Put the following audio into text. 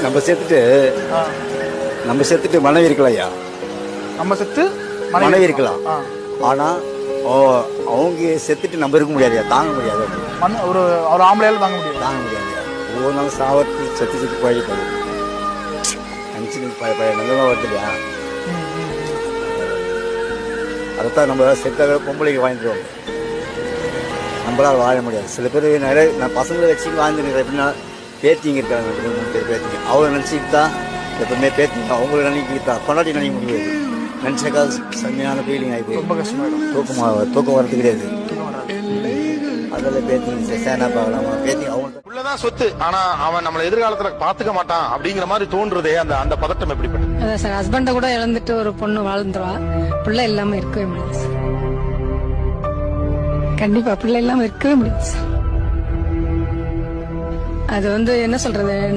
நம்ம சேர்த்துட்டு ஆ. நம்ம சேர்த்துட்டு மனைவி இருக்கலாம் ஐயா, நம்ம செத்து மனைவி இருக்கலாம். ஆ. ஆனா அவங்க செத்துட்டு நம்ம இருக்க முடியாதுயா, தாங்க முடியாது. ஒரு ஒரு ஆம்பளையால தாங்க முடியாது. தாங்க முடியாதுயா. ஒவ்வொரு நாள் சாவத்து செத்து செத்து போயிட்டு நினச்சி பழைய நல்லதாக வருது இல்லையா. அதைத்தான் நம்ம செத்தாக பொம்பளைக்கு வாழ்ந்துருவாங்க, நம்மளால் வாழ முடியாது. சில பேர் நிறைய நான் பசங்களை வச்சு வாழ்ந்துருக்கிறேன். எப்படின்னா பேத்திங்க இருக்காங்க, 2-3 பேர் பேத்திங்க, அவங்க நினச்சிக்கிட்டு தான் எப்பவுமே பேத்திங்க அவங்கள நினைக்கிட்டு தான் கொண்டாடி நினைக்க முடியாது. நினச்சாக்கா செம்மையான ஃபீலிங் ஆகிடுது, ரொம்ப கஷ்டமாயிடும். தூக்கம் வரது கிடையாது. அதில் பேத்திங்க சேனா பார்க்கலாமா, பேத்திங்க அவங்க உள்ளதான் சொத்து, ஆனா அவன் நம்மள எதிர்காலத்துல பாத்துக்க மாட்டான் அப்படிங்கிற மாதிரி தோன்றுதே. அந்த பதட்டம் எப்படிப்பட்டது? அதான் சார், ஹஸ்பண்ட கூட இழந்துட்டு ஒரு பொண்ணு வாழ்ந்துருவா, பிள்ளை இல்லாம இருக்கவே முடியாது சார். கண்டிப்பா பிள்ளை இல்லாம இருக்கவே முடியாது சார். அது என்ன சொல்றது,